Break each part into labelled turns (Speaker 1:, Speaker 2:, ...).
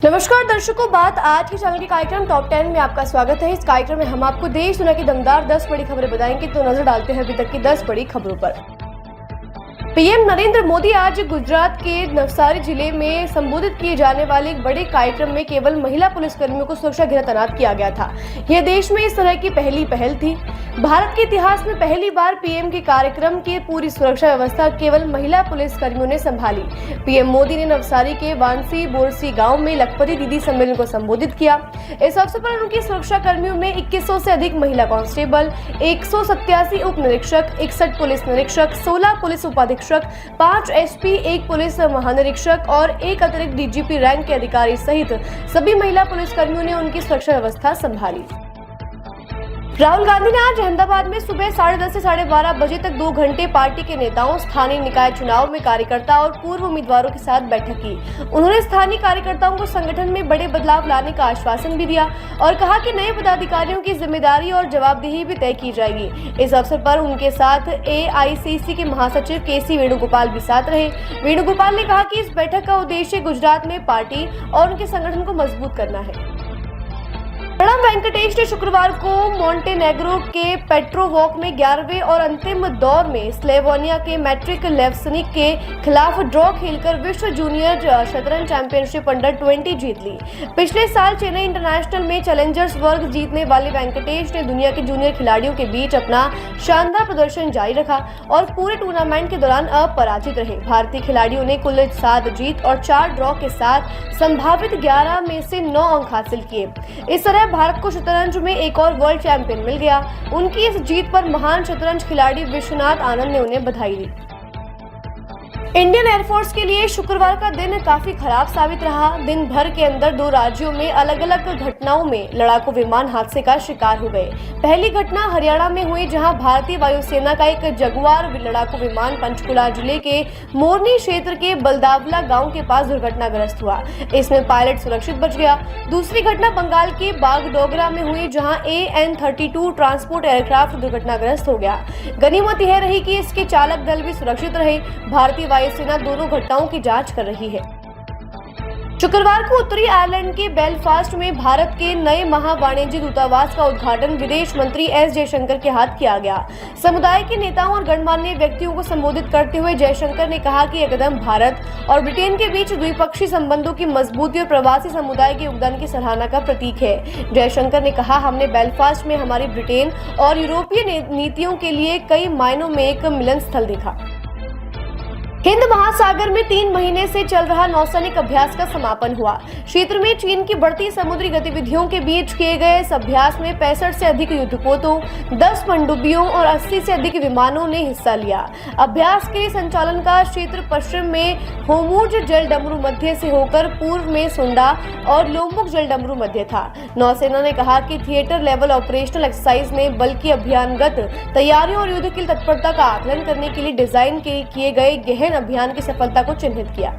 Speaker 1: नमस्कार दर्शकों, बात आज के चैनल के कार्यक्रम टॉप 10 में आपका स्वागत है। इस कार्यक्रम में हम आपको देश दुनिया की दमदार 10 बड़ी खबरें बताएंगे। तो नजर डालते हैं अभी तक की 10 बड़ी खबरों पर। पीएम नरेंद्र मोदी आज गुजरात के नवसारी जिले में संबोधित किए जाने वाले एक बड़े कार्यक्रम में केवल महिला पुलिसकर्मियों को सुरक्षा घेरा तैनात किया गया था। यह देश में इस तरह की पहली पहल थी। भारत के इतिहास में पहली बार पीएम के कार्यक्रम की पूरी सुरक्षा व्यवस्था केवल महिला पुलिसकर्मियों ने संभाली। पीएम मोदी ने नवसारी के वानसी बोरसी गांव में लखपति दीदी सम्मेलन को संबोधित किया। इस अवसर पर उनकी सुरक्षा कर्मियों में 2100 से अधिक महिला कांस्टेबल, 187 उप निरीक्षक, 61 पुलिस निरीक्षक, 16 पुलिस उपाधीक्षक, 5 एसपी, 1 पुलिस महानिरीक्षक और 1 अतिरिक्त डीजीपी रैंक के अधिकारी सहित सभी महिला पुलिसकर्मियों ने उनकी सुरक्षा व्यवस्था संभाली। राहुल गांधी ने आज अहमदाबाद में सुबह 10:30 से 12:30 बजे तक 2 घंटे पार्टी के नेताओं, स्थानीय निकाय चुनाव में कार्यकर्ता और पूर्व उम्मीदवारों के साथ बैठक की। उन्होंने स्थानीय कार्यकर्ताओं को संगठन में बड़े बदलाव लाने का आश्वासन भी दिया और कहा कि नए पदाधिकारियों की जिम्मेदारी और जवाबदेही भी तय की जाएगी। इस अवसर पर उनके साथ एआईसीसी के महासचिव केसी वेणुगोपाल भी साथ रहे। वेणुगोपाल ने कहा कि इस बैठक का उद्देश्य गुजरात में पार्टी और उनके संगठन को मजबूत करना है। प्रणब वेंकटेश ने शुक्रवार को मोंटेनेग्रो के पेट्रोवॉक में 11वें और अंतिम दौर में स्लोवेनिया के मैट्रिक लेवसनिक के खिलाफ ड्रॉ खेलकर विश्व जूनियर शतरंज चैंपियनशिप अंडर 20 जीत ली। पिछले साल चेन्नई इंटरनेशनल में चैलेंजर्स वर्ग जीतने वाले वेंकटेश ने दुनिया के जूनियर खिलाड़ियों के बीच अपना शानदार प्रदर्शन जारी रखा और पूरे टूर्नामेंट के दौरान अपराजित रहे। भारतीय खिलाड़ियों ने कुल 7 जीत और 4 ड्रॉ के साथ संभावित 11 में से 9 अंक हासिल किए। इस तरह भारत को शतरंज में एक और वर्ल्ड चैंपियन मिल गया। उनकी इस जीत पर महान शतरंज खिलाड़ी विश्वनाथ आनंद ने उन्हें बधाई दी। इंडियन एयरफोर्स के लिए शुक्रवार का दिन काफी खराब साबित रहा। दिन भर के अंदर 2 राज्यों में अलग अलग घटनाओं में लड़ाकू विमान हादसे का शिकार हो गए। पहली घटना हरियाणा में हुई, जहां भारतीय वायुसेना का एक जगुआर लड़ाकू विमान पंचकुला जिले के मोरनी क्षेत्र के बलदावला गांव के पास दुर्घटनाग्रस्त हुआ। इसमें पायलट सुरक्षित बच गया। दूसरी घटना बंगाल के बागडोगरा में हुई, जहां AN-32 ट्रांसपोर्ट एयरक्राफ्ट दुर्घटनाग्रस्त हो गया। गनीमत यह रही कि इसके चालक दल भी सुरक्षित रहे। भारतीय वायुसेना दोनों घटनाओं की जांच कर रही है। शुक्रवार को उत्तरी आयरलैंड के बेलफास्ट में भारत के नए महावाणिज्य दूतावास का उद्घाटन विदेश मंत्री एस जयशंकर के हाथ किया गया। समुदाय के नेताओं और गणमान्य व्यक्तियों को संबोधित करते हुए जयशंकर ने कहा कि यह कदम भारत और ब्रिटेन के बीच द्विपक्षीय संबंधों की मजबूती और प्रवासी समुदाय के योगदान की सराहना का प्रतीक है। जयशंकर ने कहा, हमने बेलफास्ट में हमारी ब्रिटेन और यूरोपीय नीतियों के लिए कई मायनों में एक मिलन स्थल देखा। हिंद महासागर में 3 महीने से चल रहा नौसैनिक अभ्यास का समापन हुआ। क्षेत्र में चीन की बढ़ती समुद्री गतिविधियों के बीच किए गए इस अभ्यास में 65 से अधिक युद्धपोतों, 10 पनडुब्बियों और 80 से अधिक विमानों ने हिस्सा लिया। अभ्यास के संचालन का क्षेत्र पश्चिम में होमुज जलडमरू मध्य से होकर पूर्व में सुंडा और लोम्बुक जलडमरू मध्य था। नौसेना ने कहा कि थिएटर लेवल ऑपरेशनल एक्सरसाइज ने बल की अभियानगत तैयारियों और युद्ध की तत्परता का आकलन करने के लिए डिजाइन किए गए गहन अभियान की सफलता को चिन्हित किया।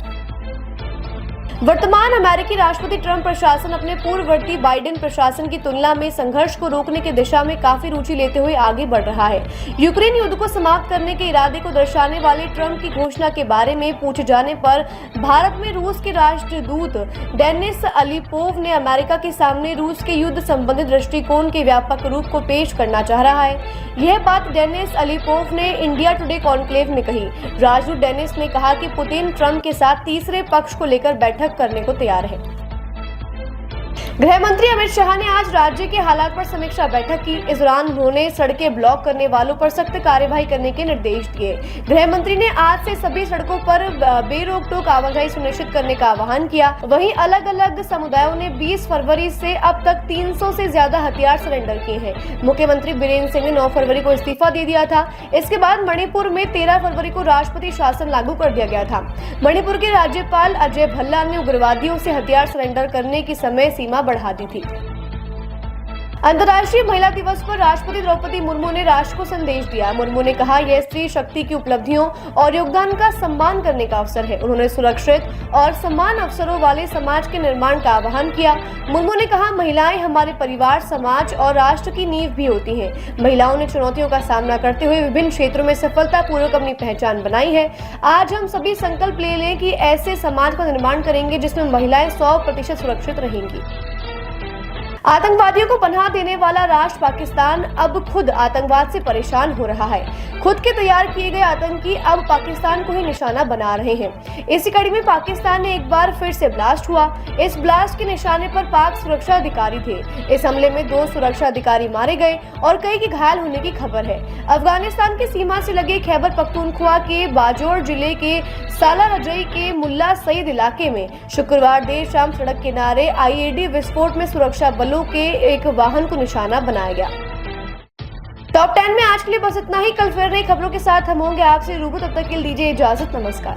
Speaker 1: वर्तमान अमेरिकी राष्ट्रपति ट्रंप प्रशासन अपने पूर्ववर्ती बाइडेन प्रशासन की तुलना में संघर्ष को रोकने की दिशा में काफी रुचि लेते हुए आगे बढ़ रहा है। यूक्रेन युद्ध को समाप्त करने के इरादे को दर्शाने वाले ट्रंप की घोषणा के बारे में पूछे जाने पर भारत में रूस के राष्ट्रदूत डेनिस अलीपोव ने अमेरिका के सामने रूस के युद्ध संबंधित दृष्टिकोण के व्यापक रूप को पेश करना चाह रहा है। यह बात डेनिस अलीपोव ने इंडिया टुडे कॉन्क्लेव में कही। राजदूत डेनिस ने कहा कि पुतिन ट्रंप के साथ तीसरे पक्ष को लेकर बैठक करने को तैयार है। गृह मंत्री अमित शाह ने आज राज्य के हालात पर समीक्षा बैठक की। इस दौरान उन्होंने सड़कें ब्लॉक करने वालों पर सख्त कार्रवाई करने के निर्देश दिए। गृह मंत्री ने आज से सभी सड़कों पर बेरोक-टोक आवाजाही सुनिश्चित करने का आह्वान किया। वहीं अलग अलग समुदायों ने 20 फरवरी से अब तक 300 से ज्यादा हथियार सरेंडर किए हैं। मुख्यमंत्री बीरेंद्र सिंह ने 9 फरवरी को इस्तीफा दे दिया था। इसके बाद मणिपुर में 13 फरवरी को राष्ट्रपति शासन लागू कर दिया गया था। मणिपुर के राज्यपाल अजय भल्ला ने उग्रवादियों से हथियार सरेंडर करने की समय सीमा बढ़ा दी थी। अंतर्राष्ट्रीय महिला दिवस पर राष्ट्रपति द्रौपदी मुर्मू ने राष्ट्र को संदेश दिया। मुर्मू ने कहा, यह स्त्री शक्ति की उपलब्धियों और योगदान का सम्मान करने का अवसर है। उन्होंने सुरक्षित और समान अवसरों वाले समाज के निर्माण का आह्वान किया। मुर्मू ने कहा, महिलाएं हमारे परिवार, समाज और राष्ट्र की नींव भी होती हैं। महिलाओं ने चुनौतियों का सामना करते हुए विभिन्न क्षेत्रों में सफलतापूर्वक अपनी पहचान बनाई है। आज हम सभी संकल्प ले लें कि ऐसे समाज का निर्माण करेंगे जिसमें महिलाएं 100% सुरक्षित रहेंगी। आतंकवादियों को पनाह देने वाला राष्ट्र पाकिस्तान अब खुद आतंकवाद से परेशान हो रहा है। खुद के तैयार किए गए आतंकी अब पाकिस्तान को ही निशाना बना रहे हैं। इसी कड़ी में पाकिस्तान ने एक बार फिर से ब्लास्ट हुआ। इस ब्लास्ट के निशाने पर पाक सुरक्षा अधिकारी थे। इस हमले में 2 सुरक्षा अधिकारी मारे गए और कई के घायल होने की खबर है। अफगानिस्तान की सीमा से लगे खैबर पख्तूनख्वा के बाजोर जिले के साला रजई के मुल्ला सईद इलाके में शुक्रवार देर शाम सड़क किनारे IED विस्फोट में सुरक्षा बलों के एक वाहन को निशाना बनाया गया। टॉप 10 में आज के लिए बस इतना ही। कल फिर नई खबरों के साथ हम होंगे आपसे रूबरू। तब तक के लिए दीजिए इजाजत। नमस्कार।